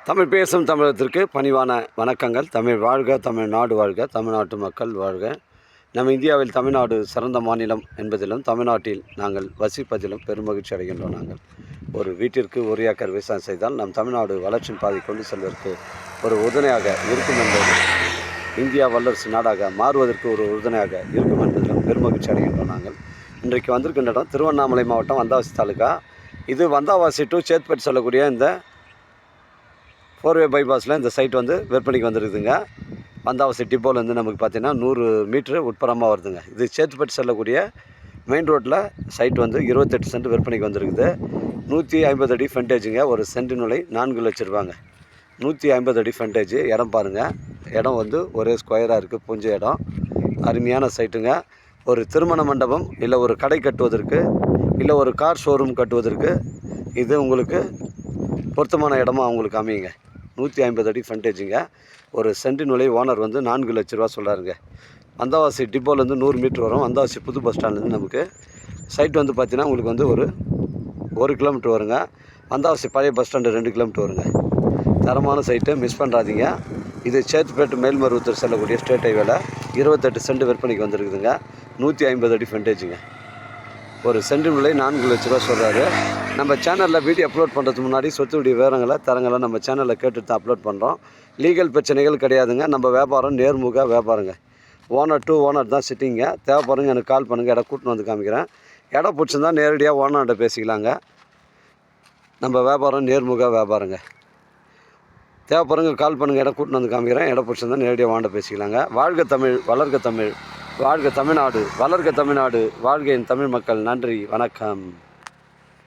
தமிழ் பேசும் தமிழகத்திற்கு பணிவான வணக்கங்கள். தமிழ் வாழ்க, தமிழ்நாடு வாழ்க, தமிழ்நாட்டு மக்கள் வாழ்க. நம்ம இந்தியாவில் தமிழ்நாடு சிறந்த மாநிலம் என்பதிலும் தமிழ்நாட்டில் நாங்கள் வசிப்பதிலும் பெருமகிழ்ச்சி அடைகின்றோம். நாங்கள் ஒரு வீட்டிற்கு ஒரு ஏக்கர் விவசாயம் செய்தால் நம் தமிழ்நாடு வளர்ச்சியின் பாதை கொண்டு செல்வதற்கு ஒரு உறுதுணையாக இருக்கும் என்பது, இந்தியா வல்லரசு நாடாக மாறுவதற்கு ஒரு உறுதுணையாக இருக்கும் என்பதிலும் பெருமகிழ்ச்சி அடைகின்றோம். நாங்கள் இன்றைக்கு வந்திருக்கின்ற இடம் திருவண்ணாமலை மாவட்டம் வந்தாவாசி தாலுகா. இது வந்தாவாசி டு சேத்பட் சொல்லக்கூடிய இந்த 4-வே பைபாஸில் இந்த சைட் வந்து விற்பனைக்கு வந்துருக்குதுங்க. வந்தாவாசி டிப்போலேருந்து நமக்கு பார்த்திங்கன்னா 100 மீட்ரு உட்புறமாக வருதுங்க. இது சேத்துப்பட்டு செல்லக்கூடிய மெயின் ரோட்டில் சைட் வந்து 28 சென்ட் விற்பனைக்கு வந்துருக்குது. 150 அடி ஃப்ரண்டேஜுங்க. ஒரு சென்ட் நுழை 4 லட்ச ரூபாங்க. 150 அடி ஃப்ரண்டேஜ். இடம் பாருங்கள், இடம் வந்து ஒரே ஸ்கொயராக இருக்குது, புஞ்ச இடம், அருமையான சைட்டுங்க. ஒரு திருமண மண்டபம் இல்லை ஒரு கடை கட்டுவதற்கு இல்லை ஒரு கார் ஷோரூம் கட்டுவதற்கு இது உங்களுக்கு பொருத்தமான இடமா அவங்களுக்கு அமையுங்க. 150 அடி ஃப்ரண்டேஜுங்க. ஒரு சென்ட் நுழை ஓனர் வந்து 4 லட்ச ரூபா சொல்கிறாருங்க. வந்தாவாசி டிப்போலேருந்து 100 மீட்ரு வரும். வந்தாவாசி புது பஸ் ஸ்டாண்ட்லேருந்து நமக்கு சைட் வந்து பார்த்திங்கன்னா உங்களுக்கு வந்து ஒரு 1 கிலோமீட்ரு வருங்க. வந்தாவாசி பழைய பஸ் ஸ்டாண்டு 2 கிலோமீட்ரு வருங்க. தரமான சைட்டு, மிஸ் பண்ணுறாதீங்க. இது சேத்துப்பேட்டு மேல்மருவத்தூர் செல்லக்கூடிய ஸ்டேட் ஹைவேல 28 சென்ட் விற்பனைக்கு வந்துருக்குதுங்க. 150 அடி ஃப்ரண்டேஜுங்க. ஒரு சென்ட் விலை 4 லட்ச ரூபா சொல்கிறாரு. நம்ம சேனலில் வீடியோ அப்லோட் பண்ணுறதுக்கு முன்னாடி சொத்துடைய விவரங்களை தரங்களை நம்ம சேனலில் கேட்டுட்டு தான் அப்லோட் பண்ணுறோம். லீகல் பிரச்சனைகள் கிடையாதுங்க. நம்ம வியாபாரம் நேர்முக வியாபாரங்க. ஓனர் டு ஓனர் தான் சிட்டிங்க. தேவைப்படுங்க எனக்கு கால் பண்ணுங்கள். இடம் கூட்டின்னு வந்து காமிக்கிறேன். இடம் பிடிச்சிருந்தா நேரடியாக ஓனர்கிட்ட பேசிக்கலாங்க. நம்ம வியாபாரம் நேர்முக வியாபாரங்க. தேவைப்படுங்க கால் பண்ணுங்கள். இடம் கூட்டின்னு வந்து காமிக்கிறேன். இடம் பிடிச்சிருந்தா நேரடியாக ஓனர்கிட்ட பேசிக்கலாங்க. வாழ்க தமிழ், வளர்க தமிழ், வாழ்க தமிழ்நாடு, வளர்க தமிழ்நாடு, வாழ்க என் தமிழ் மக்கள். நன்றி, வணக்கம்.